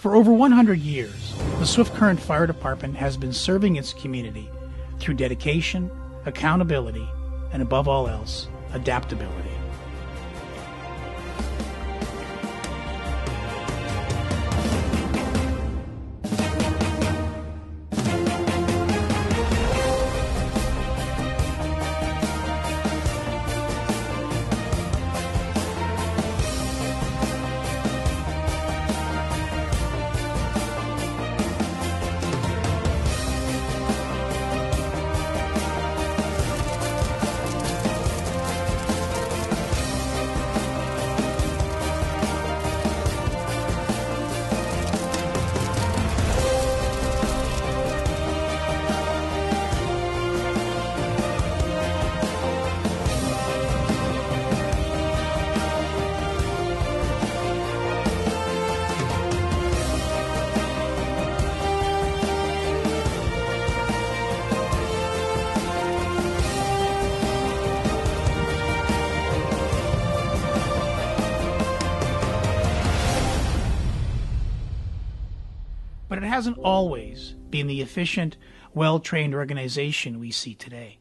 For over 100 years, the Swift Current Fire Department has been serving its community through dedication, accountability, and above all else, adaptability. But it hasn't always been the efficient, well-trained organization we see today.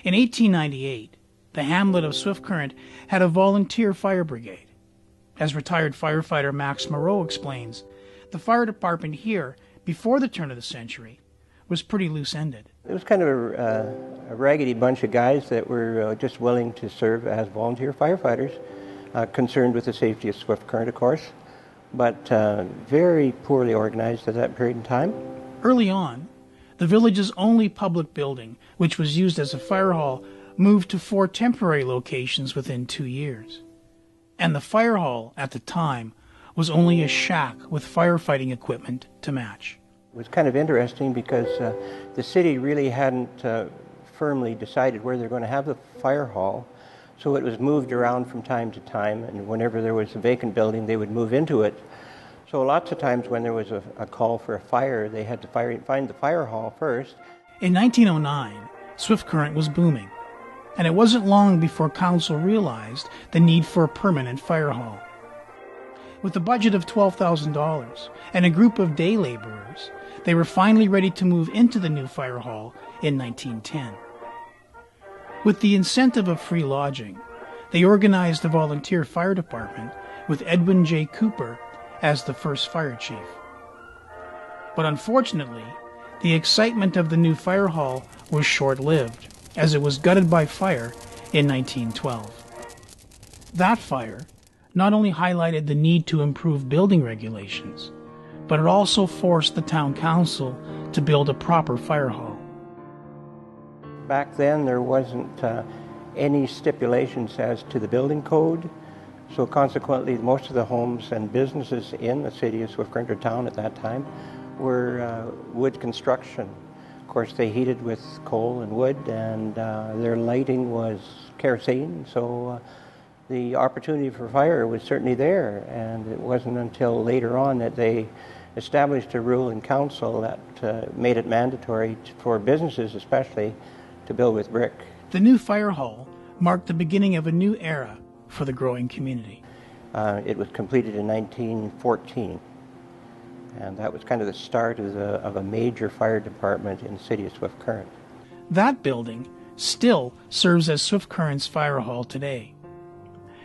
In 1898, the hamlet of Swift Current had a volunteer fire brigade. As retired firefighter Max Mirau explains, the fire department here, before the turn of the century, was pretty loose-ended. It was kind of a raggedy bunch of guys that were just willing to serve as volunteer firefighters. Concerned with the safety of Swift Current, of course, but very poorly organized at that period in time. Early on, the village's only public building, which was used as a fire hall, moved to 4 temporary locations within 2 years. And the fire hall, at the time, was only a shack with firefighting equipment to match. It was kind of interesting because the city really hadn't firmly decided where they're going to have the fire hall. So it was moved around from time to time, and whenever there was a vacant building, they would move into it. So lots of times when there was a call for a fire, they had to find the fire hall first. In 1909, Swift Current was booming, and it wasn't long before council realized the need for a permanent fire hall. With a budget of $12,000 and a group of day laborers, they were finally ready to move into the new fire hall in 1910. With the incentive of free lodging, they organized a volunteer fire department with Edwin J. Cooper as the first fire chief. But unfortunately, the excitement of the new fire hall was short-lived, as it was gutted by fire in 1912. That fire not only highlighted the need to improve building regulations, but it also forced the town council to build a proper fire hall. Back then, there wasn't any stipulations as to the building code, so consequently, most of the homes and businesses in the city of Swift Current town at that time were wood construction. Of course, they heated with coal and wood, and their lighting was kerosene, so the opportunity for fire was certainly there, and it wasn't until later on that they established a rule in council that made it mandatory for businesses especially to build with brick. The new fire hall marked the beginning of a new era for the growing community. It was completed in 1914, and that was kind of the start of a major fire department in the city of Swift Current. That building still serves as Swift Current's fire hall today,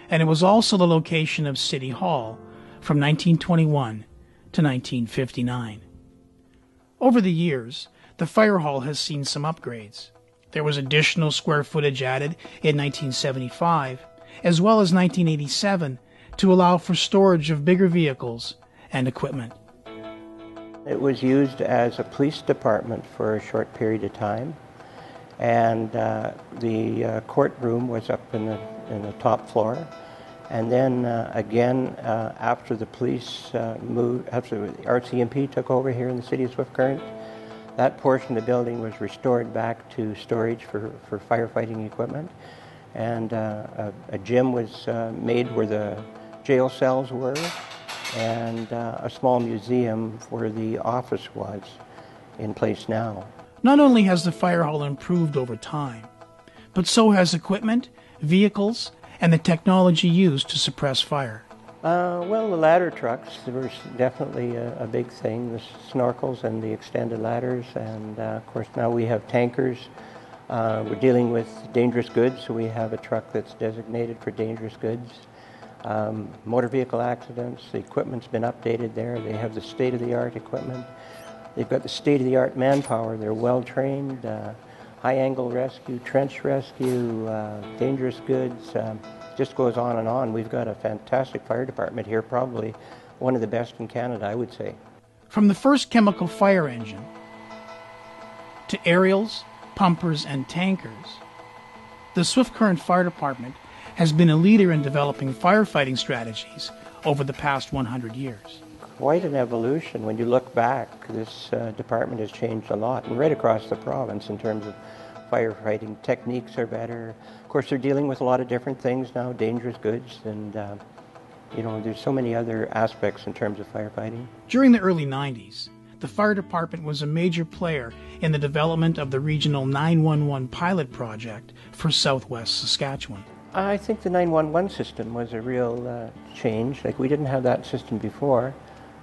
and it was also the location of City Hall from 1921 to 1959. Over the years, the fire hall has seen some upgrades. There was additional square footage added in 1975, as well as 1987, to allow for storage of bigger vehicles and equipment. It was used as a police department for a short period of time, and the courtroom was up in the top floor. And then again, after the police after the RCMP took over here in the city of Swift Current, that portion of the building was restored back to storage for firefighting equipment. And a gym was made where the jail cells were, and a small museum where the office was in place now. Not only has the fire hall improved over time, but so has equipment, vehicles, and the technology used to suppress fire. Well, the ladder trucks were definitely a big thing, the snorkels and the extended ladders, and of course now we have tankers. We're dealing with dangerous goods, so we have a truck that's designated for dangerous goods. Motor vehicle accidents, the equipment's been updated there. They have the state-of-the-art equipment. They've got the state-of-the-art manpower. They're well-trained, high-angle rescue, trench rescue, dangerous goods. Just goes on and on. We've got a fantastic fire department here, probably one of the best in Canada, I would say. From the first chemical fire engine to aerials, pumpers, and tankers, the Swift Current Fire Department has been a leader in developing firefighting strategies over the past 100 years. Quite an evolution. When you look back, this department has changed a lot, and right across the province in terms of firefighting techniques are better. Of course, they're dealing with a lot of different things now, dangerous goods, and there's so many other aspects in terms of firefighting. During the early 90s, the fire department was a major player in the development of the regional 911 pilot project for southwest Saskatchewan. I think the 911 system was a real change. Like, we didn't have that system before.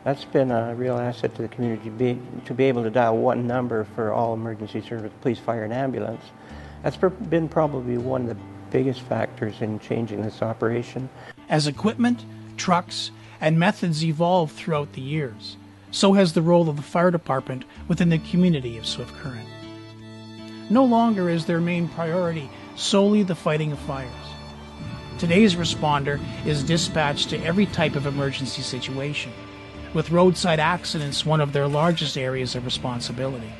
That's been a real asset to the community, to be able to dial one number for all emergency service, police, fire, and ambulance. That's been probably one of the biggest factors in changing this operation. As equipment, trucks, and methods evolved throughout the years, so has the role of the fire department within the community of Swift Current. No longer is their main priority solely the fighting of fires. Today's responder is dispatched to every type of emergency situation, with roadside accidents one of their largest areas of responsibility.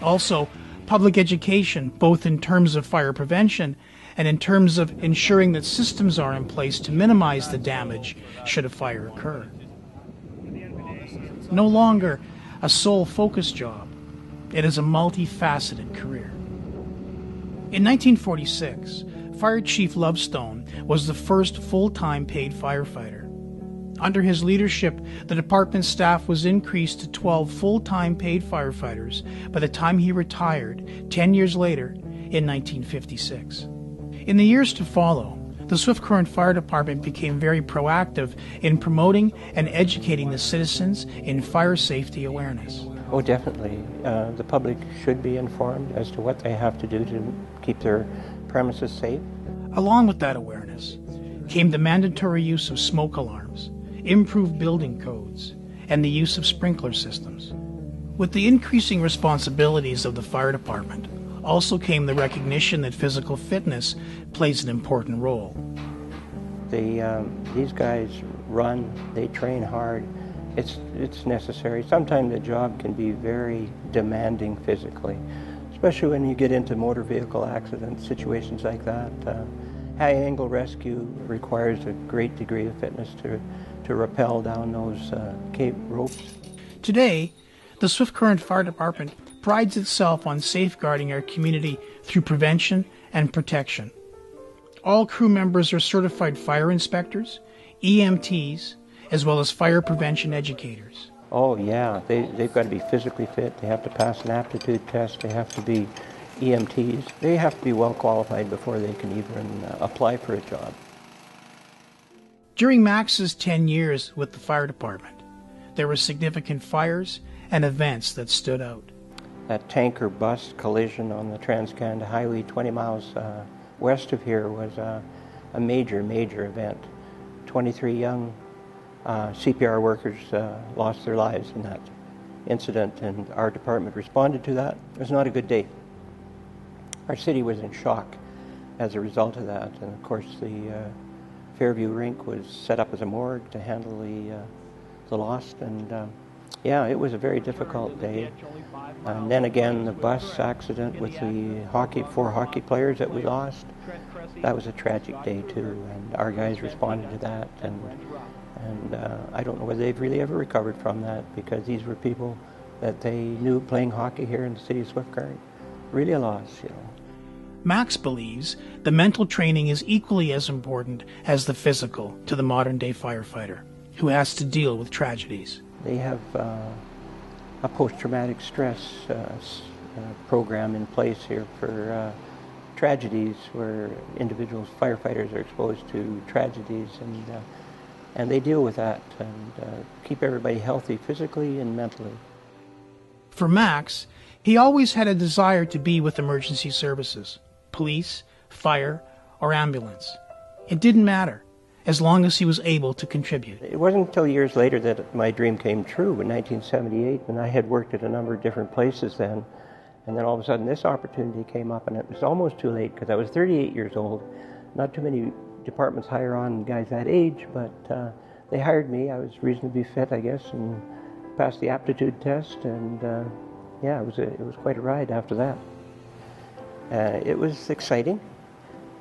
Also, public education, both in terms of fire prevention and in terms of ensuring that systems are in place to minimize the damage should a fire occur. No longer a sole focus job, it is a multifaceted career. In 1946, Fire Chief Lovestone was the first full-time paid firefighter. Under his leadership, the department staff was increased to 12 full-time paid firefighters by the time he retired 10 years later in 1956. In the years to follow, the Swift Current Fire Department became very proactive in promoting and educating the citizens in fire safety awareness. Oh, definitely. The public should be informed as to what they have to do to keep their premises safe. Along with that awareness came the mandatory use of smoke alarms, improved building codes, and the use of sprinkler systems. With the increasing responsibilities of the fire department also came the recognition that physical fitness plays an important role. These guys run, they train hard. It's necessary. Sometimes the job can be very demanding physically, especially when you get into motor vehicle accidents, situations like that. High-angle rescue requires a great degree of fitness to rappel down those cape ropes. Today, the Swift Current Fire Department prides itself on safeguarding our community through prevention and protection. All crew members are certified fire inspectors, EMTs, as well as fire prevention educators. Oh yeah, they've got to be physically fit, they have to pass an aptitude test, they have to be EMTs. They have to be well qualified before they can even apply for a job. During Max's 10 years with the fire department, there were significant fires and events that stood out. That tanker bus collision on the Trans-Canada Highway 20 miles west of here was a major, major event. 23 young CPR workers lost their lives in that incident, and our department responded to that. It was not a good day. Our city was in shock as a result of that, and of course the Fairview rink was set up as a morgue to handle the lost, and yeah, it was a very difficult day. And then again, the bus accident with the 4 hockey players that we lost, that was a tragic day too, and our guys responded to that, and I don't know whether they've really ever recovered from that, because these were people that they knew playing hockey here in the city of Swift Current. Really a loss, you know. Max believes the mental training is equally as important as the physical to the modern-day firefighter who has to deal with tragedies. They have a post-traumatic stress program in place here for tragedies where individuals, firefighters, are exposed to tragedies, and they deal with that and keep everybody healthy physically and mentally. For Max, he always had a desire to be with emergency services, police, fire, or ambulance. It didn't matter, as long as he was able to contribute. It wasn't until years later that my dream came true in 1978, when I had worked at a number of different places then. And then all of a sudden this opportunity came up, and it was almost too late because I was 38 years old. Not too many departments hire on guys that age, but they hired me. I was reasonably fit, I guess, and passed the aptitude test, and yeah, it was quite a ride after that. It was exciting.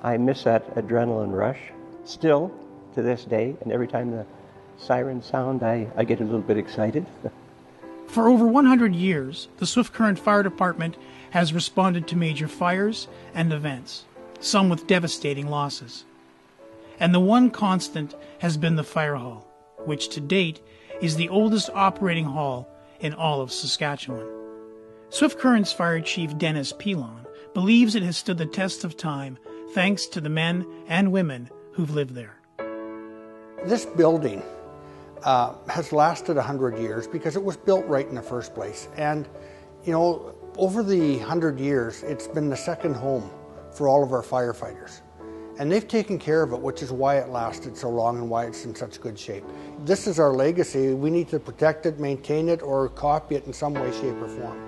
I miss that adrenaline rush still to this day, and every time the sirens sound, I get a little bit excited. For over 100 years, the Swift Current Fire Department has responded to major fires and events, some with devastating losses. And the one constant has been the fire hall, which to date is the oldest operating hall in all of Saskatchewan. Swift Current's Fire Chief Denis Pilon believes it has stood the test of time thanks to the men and women who've lived there. This building has lasted 100 years because it was built right in the first place. And, you know, over the 100 years, it's been the second home for all of our firefighters. And they've taken care of it, which is why it lasted so long and why it's in such good shape. This is our legacy. We need to protect it, maintain it, or copy it in some way, shape, or form.